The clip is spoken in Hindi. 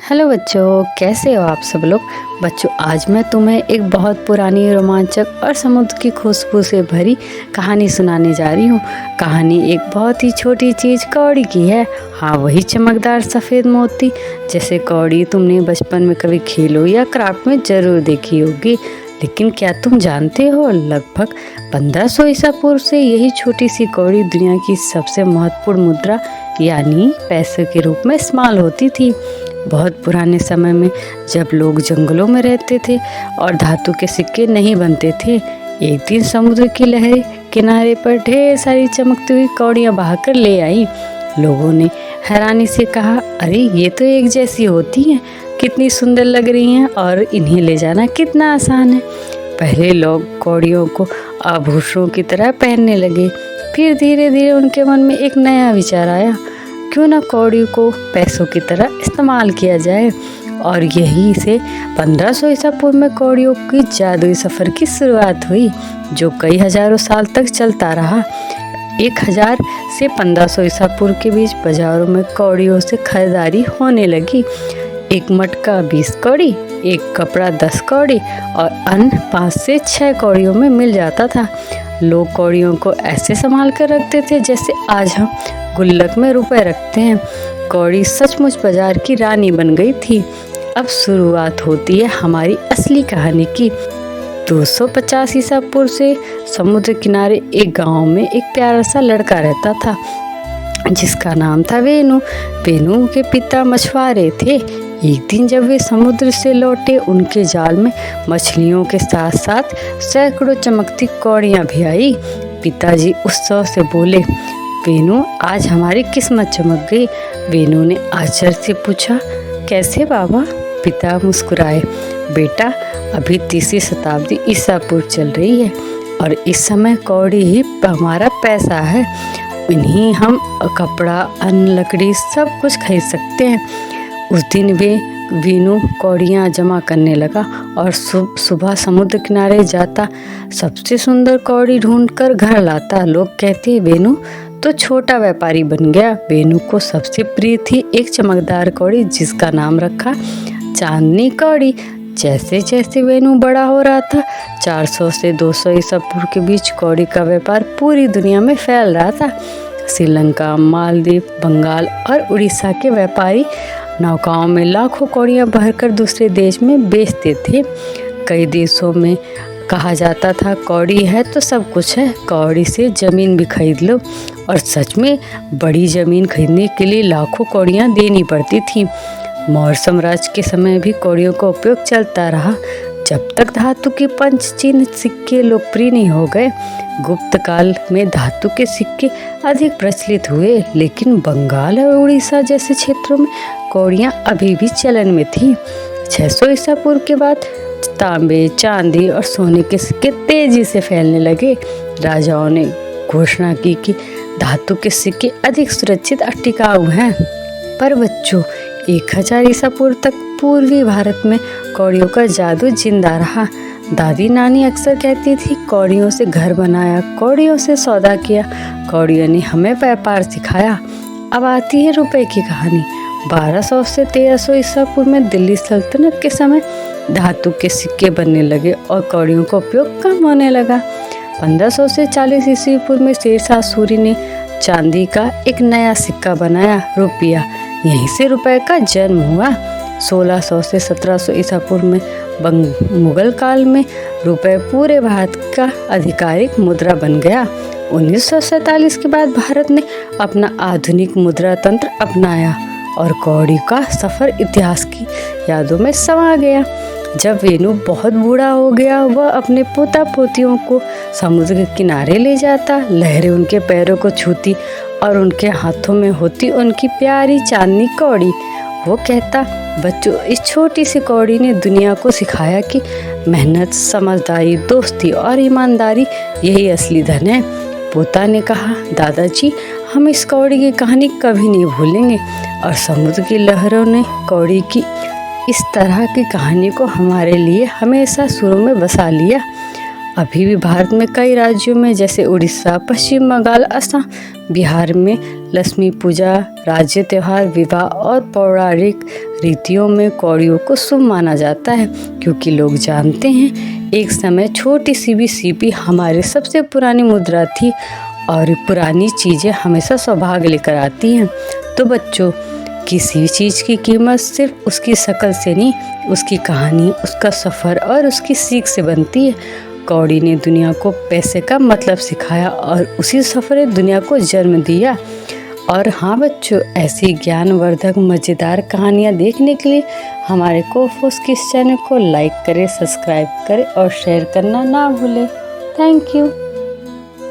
हेलो बच्चों, कैसे हो आप सब लोग। बच्चों, आज मैं तुम्हें एक बहुत पुरानी, रोमांचक और समुद्र की खुशबू से भरी कहानी सुनाने जा रही हूँ। कहानी एक बहुत ही छोटी चीज़ कौड़ी की है। हाँ, वही चमकदार सफ़ेद मोती। जैसे कौड़ी तुमने बचपन में कभी खेलो या क्राफ्ट में ज़रूर देखी होगी। लेकिन क्या तुम जानते हो, लगभग 1500 ईसा पूर्व से यही छोटी सी कौड़ी दुनिया की सबसे महत्वपूर्ण मुद्रा यानी पैसे के रूप में इस्तेमाल होती थी। बहुत पुराने समय में जब लोग जंगलों में रहते थे और धातु के सिक्के नहीं बनते थे, एक दिन समुद्र की लहरें किनारे पर ढेर सारी चमकती हुई कौड़ियाँ बहाकर ले आई। लोगों ने हैरानी से कहा, अरे ये तो एक जैसी होती हैं, कितनी सुंदर लग रही हैं और इन्हें ले जाना कितना आसान है। पहले लोग कौड़ियों को आभूषणों की तरह पहनने लगे। फिर धीरे धीरे उनके मन में एक नया विचार आया, क्यों ना कौड़ी को पैसों की तरह इस्तेमाल किया जाए। और यहीं से 1500 ईसा पूर्व में कौड़ियों की जादुई सफ़र की शुरुआत हुई, जो कई हजारों साल तक चलता रहा। 1000 से 1500 ईसा पूर्व के बीच बाजारों में कौड़ियों से खरीदारी होने लगी। एक मटका 20 कौड़ी, एक कपड़ा 10 कौड़ी और अन्न 5 से 6 कौड़ियों में मिल जाता था। लोग कौड़ियों को ऐसे संभाल कर रखते थे जैसे आज हम गुल्लक में रुपए रखते हैं। कौड़ी सचमुच बाजार की रानी बन गई थी। अब शुरुआत होती है हमारी असली कहानी की। 250 ईसा पूर्व से समुद्र किनारे एक गांव में एक प्यारा सा लड़का रहता था, जिसका नाम था वेनु। वेनु के पिता मछुआरे थे। एक दिन जब वे समुद्र से लौटे, उनके जाल में मछलियों के साथ साथ सैकड़ों चमकती कौड़ियाँ भी आई। पिताजी उत्सव से बोले, वेनु, आज हमारी किस्मत चमक गई। वेनु ने आश्चर्य से पूछा, कैसे बाबा? पिता मुस्कुराए, बेटा, अभी 3वीं शताब्दी ईसा पूर्व चल रही है और इस समय कौड़ी ही हमारा पैसा है। इन्हीं हम कपड़ा, अन्न, लकड़ी सब कुछ खरीद सकते हैं। उस दिन वेनु कौड़ियाँ जमा करने लगा और सुबह समुद्र किनारे जाता, सबसे सुंदर कौड़ी ढूंढकर घर लाता। लोग कहते, वेनु तो छोटा व्यापारी बन गया। वेनु को सबसे प्रिय थी एक चमकदार कौड़ी, जिसका नाम रखा चांदनी कौड़ी। जैसे जैसे वेनु बड़ा हो रहा था, 400 से 200 ईसा पूर्व के बीच कौड़ी का व्यापार पूरी दुनिया में फैल रहा था। श्रीलंका, मालदीव, बंगाल और उड़ीसा के व्यापारी नौकाओं में लाखों कौड़ियाँ भरकर दूसरे देश में बेचते थे। कई देशों में कहा जाता था, कौड़ी है तो सब कुछ है, कौड़ी से ज़मीन भी खरीद लो। और सच में बड़ी ज़मीन खरीदने के लिए लाखों कौड़ियाँ देनी पड़ती थी। मौर्य साम्राज्य के समय भी कौड़ियों का उपयोग चलता रहा, जब तक धातु के पंचचिन्ह सिक्के लोकप्रिय नहीं हो गए। गुप्त काल में धातु के सिक्के अधिक प्रचलित हुए, लेकिन बंगाल और उड़ीसा जैसे क्षेत्रों में कौड़ियाँ अभी भी चलन में थी। 600 ईसा पूर्व के बाद तांबे, चांदी और सोने के सिक्के तेजी से फैलने लगे। राजाओं ने घोषणा की कि धातु के सिक्के अधिक सुरक्षित और टिकाऊ हैं। पर बच्चों, 1000 ईसा पूर्व तक पूर्वी भारत में कौड़ियों का जादू जिंदा रहा। दादी नानी अक्सर कहती थी, कौड़ियों से घर बनाया, कौड़ियों से सौदा किया, कौड़ियों ने हमें व्यापार सिखाया। अब आती है रुपए की कहानी। 1200 से 1300 ईसा पूर्व में दिल्ली सल्तनत के समय धातु के सिक्के बनने लगे और कौड़ियों का उपयोग कम होने लगा। 1500 से 40 ईसा पूर्व में शेरशाह सूरी ने चांदी का एक नया सिक्का बनाया, रुपया। यहीं से रुपए का जन्म हुआ। 1600 से 1700 ईसा पूर्व में मुगल काल में रुपए पूरे भारत का आधिकारिक मुद्रा बन गया। 1947 के बाद भारत ने अपना आधुनिक मुद्रा तंत्र अपनाया और कौड़ी का सफ़र इतिहास की यादों में समा गया। जब वेनु बहुत बूढ़ा हो गया, वह अपने पोता पोतियों को समुद्र के किनारे ले जाता। लहरें उनके पैरों को छूती और उनके हाथों में होती उनकी प्यारी चांदनी कौड़ी। वो कहता, बच्चों, इस छोटी सी कौड़ी ने दुनिया को सिखाया कि मेहनत, समझदारी, दोस्ती और ईमानदारी यही असली धन है। पोता ने कहा, दादाजी, हम इस कौड़ी की कहानी कभी नहीं भूलेंगे। और समुद्र की लहरों ने कौड़ी की इस तरह की कहानी को हमारे लिए हमेशा सुरों में बसा लिया। अभी भी भारत में कई राज्यों में जैसे उड़ीसा, पश्चिम बंगाल, असम, बिहार में लक्ष्मी पूजा, राज्य त्योहार, विवाह और पौराणिक रीतियों में कौड़ियों को शुभ माना जाता है, क्योंकि लोग जानते हैं एक समय छोटी सी भी सीपी हमारी सबसे पुरानी मुद्रा थी और पुरानी चीज़ें हमेशा सौभाग्य लेकर आती हैं। तो बच्चों, किसी चीज़ की कीमत सिर्फ उसकी शक्ल से नहीं, उसकी कहानी, उसका सफ़र और उसकी सीख से बनती है। कौड़ी ने दुनिया को पैसे का मतलब सिखाया और उसी सफ़र ने दुनिया को जन्म दिया। और हाँ बच्चों, ऐसी ज्ञानवर्धक मज़ेदार कहानियाँ देखने के लिए हमारे कोफोस किड्स चैनल को लाइक करें, सब्सक्राइब करें और शेयर करना ना भूलें। Thank you.